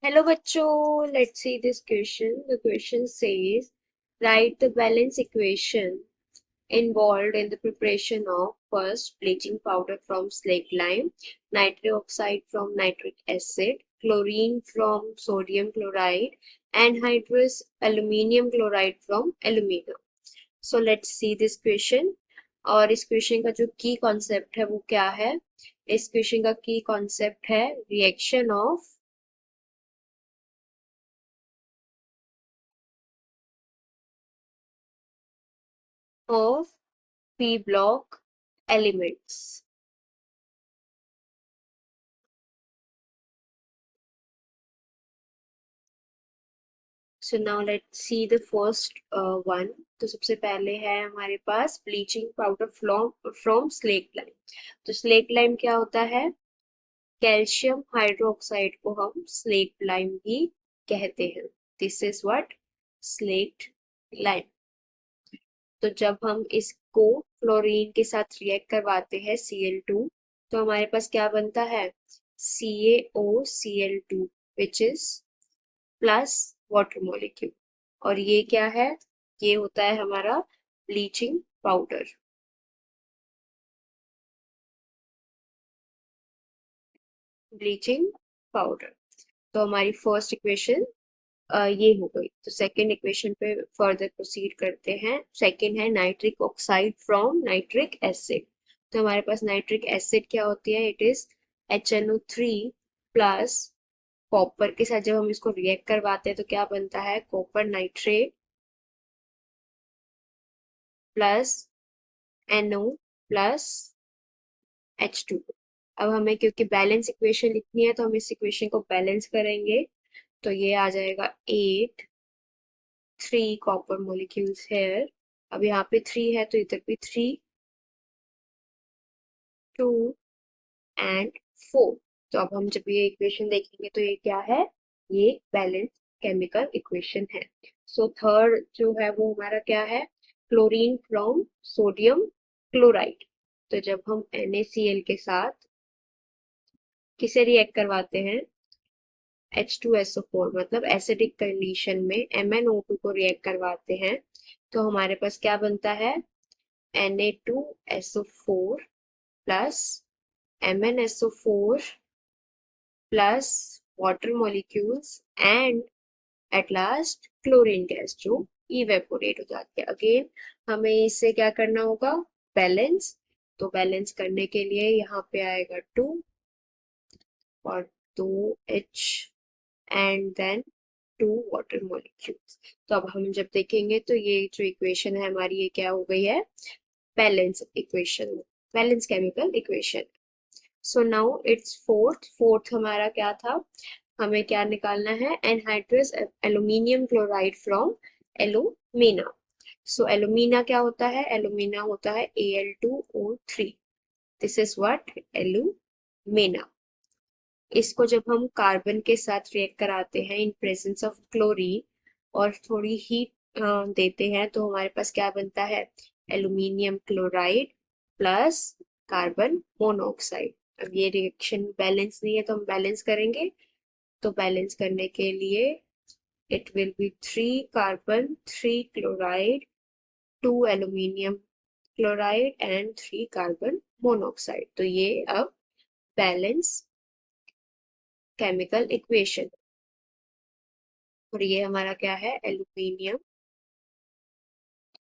Hello bachcho, let's see this question. The question says, write the balance equation involved in the preparation of first bleaching powder from slaked lime, nitric oxide from nitric acid, chlorine from sodium chloride, anhydrous aluminium chloride from alumina. So let's see this question. और इस question का जो की concept है वो क्या है? इस क्वेश्चन का की कॉन्सेप्ट है reaction of P block elements. So now let's see the first one. तो सबसे पहले है हमारे पास bleaching powder from slaked lime. तो स्लेट लाइम क्या होता है? कैल्शियम हाइड्रोक्साइड को हम स्लेट लाइम भी कहते हैं. This is what slate lime. तो जब हम इसको क्लोरीन के साथ रिएक्ट करवाते हैं Cl2, तो हमारे पास क्या बनता है? CaOCl2 which is plus water molecule. और ये क्या है? ये होता है हमारा ब्लीचिंग पाउडर. Bleaching powder. तो हमारी फर्स्ट इक्वेशन ये हो गई. तो सेकंड इक्वेशन पे फर्दर प्रोसीड करते हैं. सेकंड है nitric oxide from nitric acid. तो हमारे पास नाइट्रिक एसिड क्या होती है? It is HNO3 plus copper के साथ जब हम इसको रिएक्ट करवाते हैं तो क्या बनता है? Copper nitrate plus NO plus H2. अब हमें क्योंकि बैलेंस इक्वेशन लिखनी है तो हम इस इक्वेशन को बैलेंस करेंगे. तो ये आ जाएगा 8 3 कॉपर मोलिक्यूल्स हेयर. अब यहाँ पे 3 है तो इधर भी 3 2 एंड 4. तो अब हम जब ये इक्वेशन देखेंगे तो ये क्या है? ये बैलेंस केमिकल इक्वेशन है. सो थर्ड जो है वो हमारा क्या है? Chlorine from sodium chloride. तो जब हम NaCl के साथ किसे रिएक्ट करवाते हैं? H2SO4 मतलब एसिडिक कंडीशन में MnO2 को रिएक्ट करवाते हैं तो हमारे पास क्या बनता है? Na2SO4 plus MnSO4 plus water molecules and at last chlorine gas जो इवेपोरेट हो जाती है. अगेन हमें इसे क्या करना होगा? बैलेंस. तो बैलेंस करने के लिए यहाँ पे आएगा 2 और 2H and then 2 water molecules. तो अब हम जब देखेंगे तो ये जो इक्वेशन है हमारी ये क्या हो गई है? Balance equation. Balance chemical equation. So now it's fourth हमारा क्या था? हमें क्या निकालना है? Anhydrous aluminium chloride from alumina. So alumina क्या होता है? एलुमिना होता है Al2O3. This is what alumina. इसको जब हम कार्बन के साथ रिएक्ट कराते हैं इन प्रेजेंस ऑफ क्लोरीन और थोड़ी हीट देते हैं तो हमारे पास क्या बनता है? Aluminium chloride plus carbon monoxide. अब ये रिएक्शन बैलेंस नहीं है तो हम बैलेंस करेंगे. तो बैलेंस करने के लिए it will be 3 carbon 3 chloride 2 aluminium chloride and 3 carbon monoxide. तो ये अब बैलेंस केमिकल इक्वेशन. और ये हमारा क्या है? Aluminium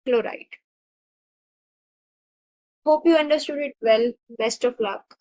chloride. Hope you understood it well. Best of luck.